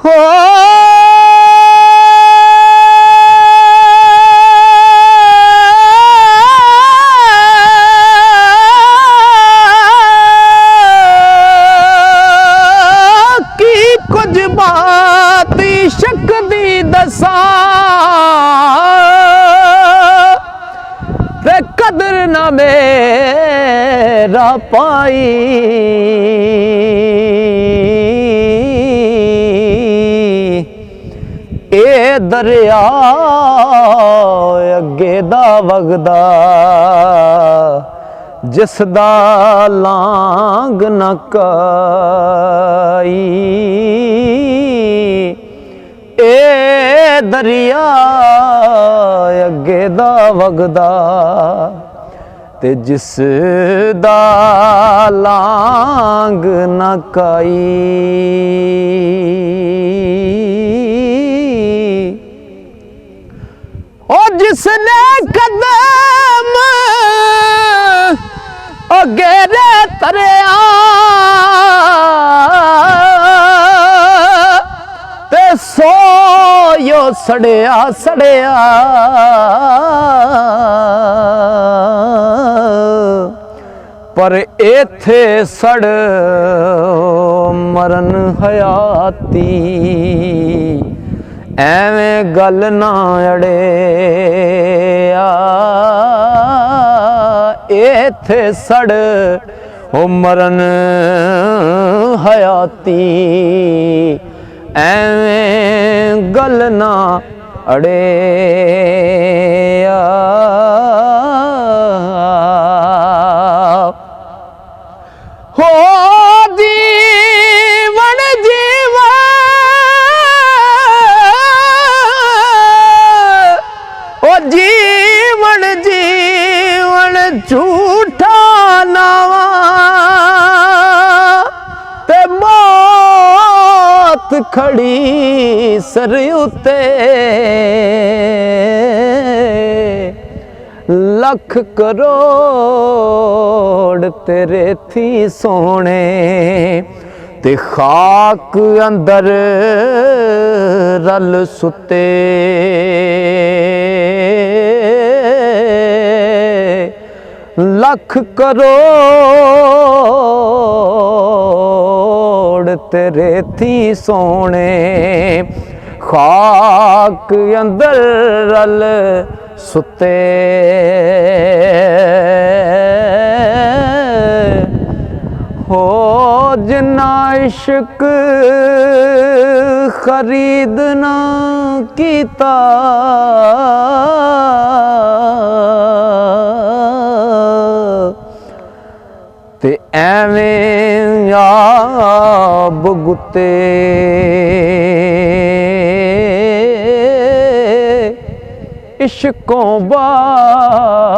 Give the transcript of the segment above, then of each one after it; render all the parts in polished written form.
हो की कुछ बात शक दी दसा ते कदर ना मेरा पाई ए दरिया अगे दा वगदा जिसदा लांग न काई ए दरिया अगे दा वगदा ते जिसदा लांग न काई और जिसने कदम अगेरे तरिया ते सोयो सड़िया सड़िया पर इथे सड़ मरन हयाती एवें गल ना अड़े इथे सड़ ओ मरन हयाती एवें गल ना अड़े हो जीवन जीवन ओ जीवन जीवन झूठा नावा ते मौत खड़ी सर उते लख करोड़ तेरे थी सोने ते खाक अंदर रल सुते लख करोड़ तेरे थी सोने खाक अंदर रल सुते हो जिन्ना इश्क खरीद ना कीता ते एवें याब गुते इश्कों बाज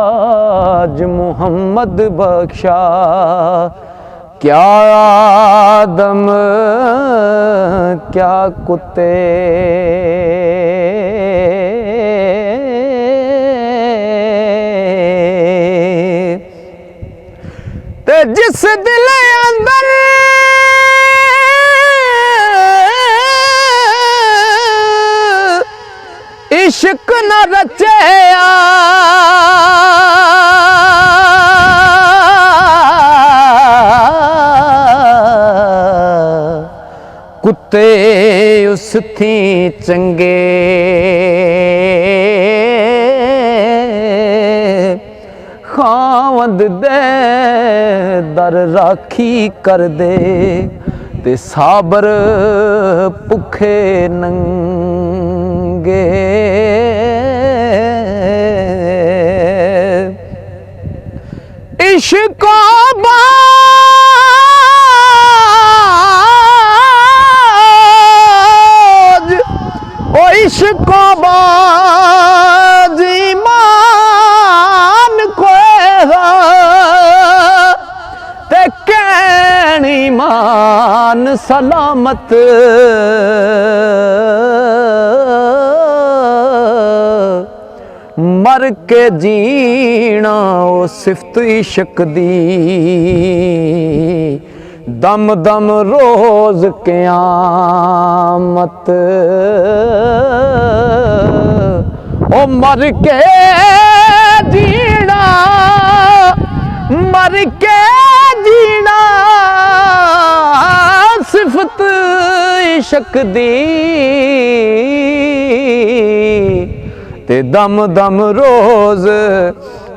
मुहम्मद बख्शा क्या आदम क्या कुत्ते ते जिस दिल अंदर इश्क न रचया कुत्ते उस थी चंगे खावंद दे दर राखी कर दे ते साबर भुखे नंगे इश्को बाज ओ इश्को बाज ईमान को ते कैन ईमान सलामत मर के जीना ओ सिफत इश्क दी दम दम रोज क़यामत। ओ मर के जीना, मर के जीना, सिफत इश्क दी, ते दम दम रोज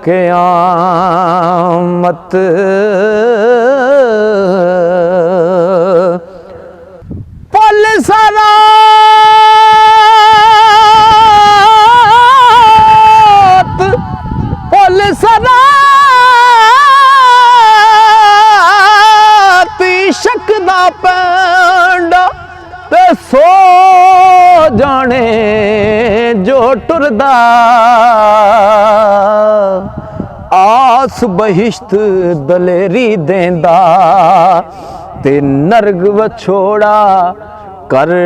क़यामत। पल सरात, पल सरात, इश्क दा पैंडा ते सो जाने जो टुरदा, आस बहिश्त दलेरी देंदा, ते नरग वछोड़ा करदा।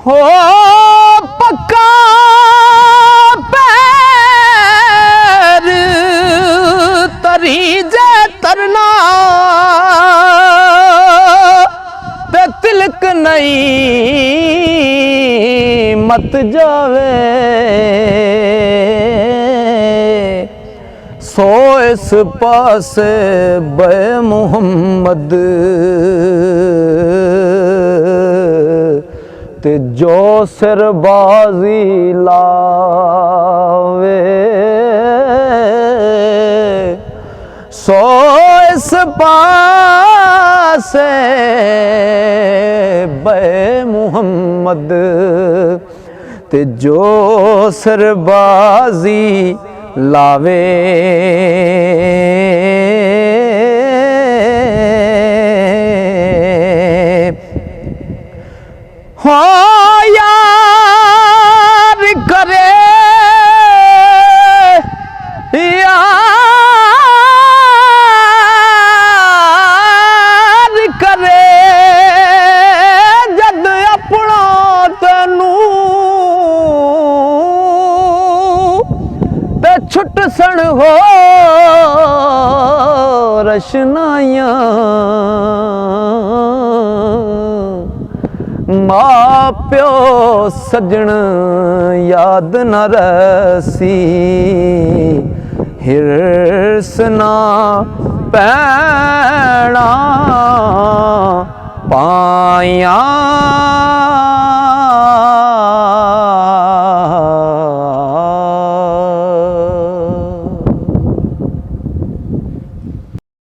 हो पक्का पैर तरी जे तरना, ते तिलक नहीं मत जावे, सो इस पासे बे मुहम्मद, ते जो सिरबाजी लावे, सो इस पासे बे मुहम्मद, ते जो सिरबाजी लावे। हो यार करे, यार करे, जद अपना तैनू ते छुट सन हो रशनाइयां, मां प्यो सजन याद न रसी, हिरस ना पैना पाया